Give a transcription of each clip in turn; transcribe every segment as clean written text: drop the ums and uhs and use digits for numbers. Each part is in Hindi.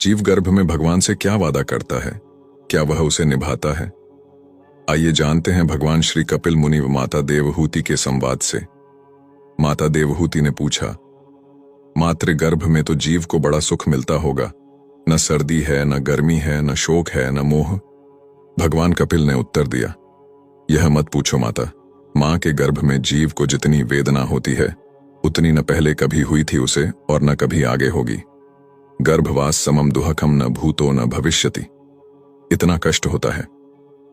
जीव गर्भ में भगवान से क्या वादा करता है? क्या वह उसे निभाता है? आइए जानते हैं भगवान श्री कपिल मुनि व माता देवहूति के संवाद से। माता देवहूति ने पूछा, मातृ गर्भ में तो जीव को बड़ा सुख मिलता होगा, न सर्दी है, न गर्मी है, न शोक है, न मोह। भगवान कपिल ने उत्तर दिया, यह मत पूछो माता। मां के गर्भ में जीव को जितनी वेदना होती है उतनी न पहले कभी हुई थी उसे और न कभी आगे होगी। गर्भवास समम दुहकम न भूतो न भविष्यति। इतना कष्ट होता है।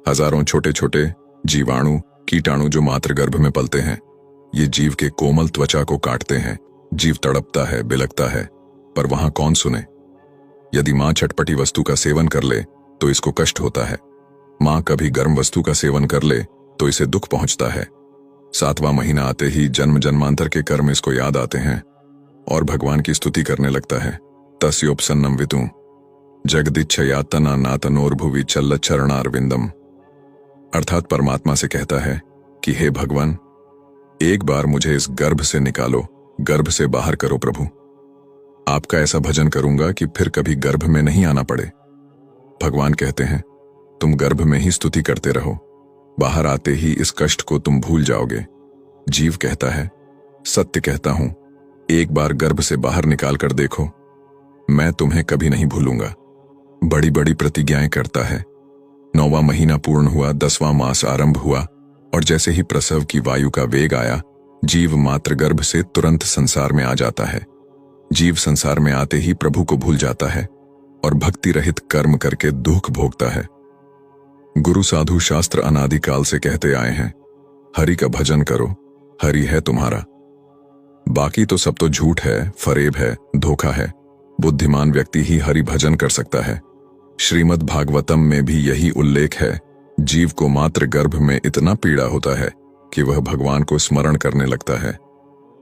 हजारों छोटे छोटे जीवाणु कीटाणु जो मातृगर्भ में पलते हैं, ये जीव के कोमल त्वचा को काटते हैं। जीव तड़पता है, बिलखता है, पर वहां कौन सुने। यदि मां चटपटी वस्तु का सेवन कर ले तो इसको कष्ट होता है। मां कभी गर्म वस्तु का सेवन कर ले तो इसे दुख पहुंचता है। 7वां महीना आते ही जन्म जन्मांतर के कर्म इसको याद आते हैं और भगवान की स्तुति करने लगता है। तस्योपसन्नम वितु जगदिच्छयातना नातनोर्भुवि चरणारविंदम। अर्थात परमात्मा से कहता है कि हे भगवान, एक बार मुझे इस गर्भ से निकालो, गर्भ से बाहर करो प्रभु। आपका ऐसा भजन करूंगा कि फिर कभी गर्भ में नहीं आना पड़े। भगवान कहते हैं, तुम गर्भ में ही स्तुति करते रहो, बाहर आते ही इस कष्ट को तुम भूल जाओगे। जीव कहता है, सत्य कहता हूं, एक बार गर्भ से बाहर निकाल कर देखो, मैं तुम्हें कभी नहीं भूलूंगा। बड़ी बड़ी प्रतिज्ञाएं करता है। 9वां महीना पूर्ण हुआ, 10वां मास आरंभ हुआ और जैसे ही प्रसव की वायु का वेग आया, जीव मातृगर्भ से तुरंत संसार में आ जाता है। जीव संसार में आते ही प्रभु को भूल जाता है और भक्ति रहित कर्म करके दुख भोगता है। गुरु साधु शास्त्र अनादिकाल से कहते आए हैं, हरि का भजन करो, हरि है तुम्हारा। बाकी तो सब तो झूठ है, फरेब है, धोखा है। बुद्धिमान व्यक्ति ही हरि भजन कर सकता है। श्रीमद् भागवतम में भी यही उल्लेख है। जीव को मात्र गर्भ में इतना पीड़ा होता है कि वह भगवान को स्मरण करने लगता है।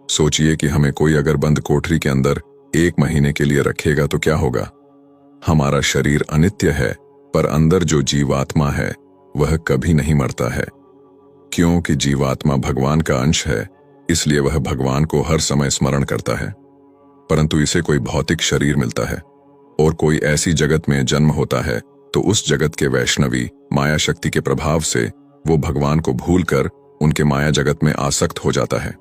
सोचिए कि हमें कोई अगर बंद कोठरी के अंदर 1 महीने के लिए रखेगा तो क्या होगा। हमारा शरीर अनित्य है, पर अंदर जो जीवात्मा है वह कभी नहीं मरता है। क्योंकि जीवात्मा भगवान का अंश है, इसलिए वह भगवान को हर समय स्मरण करता है। परंतु इसे कोई भौतिक शरीर मिलता है और कोई ऐसी जगत में जन्म होता है तो उस जगत के वैष्णवी माया शक्ति के प्रभाव से वो भगवान को भूलकर उनके माया जगत में आसक्त हो जाता है।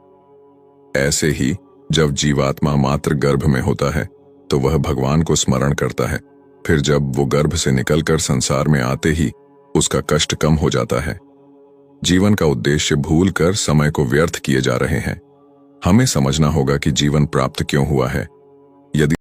ऐसे ही जब जीवात्मा मात्र गर्भ में होता है तो वह भगवान को स्मरण करता है। फिर जब वो गर्भ से निकलकर संसार में आते ही उसका कष्ट कम हो जाता है। जीवन का उद्देश्य भूलकर समय को व्यर्थ किए जा रहे हैं। हमें समझना होगा कि जीवन प्राप्त क्यों हुआ है। यदि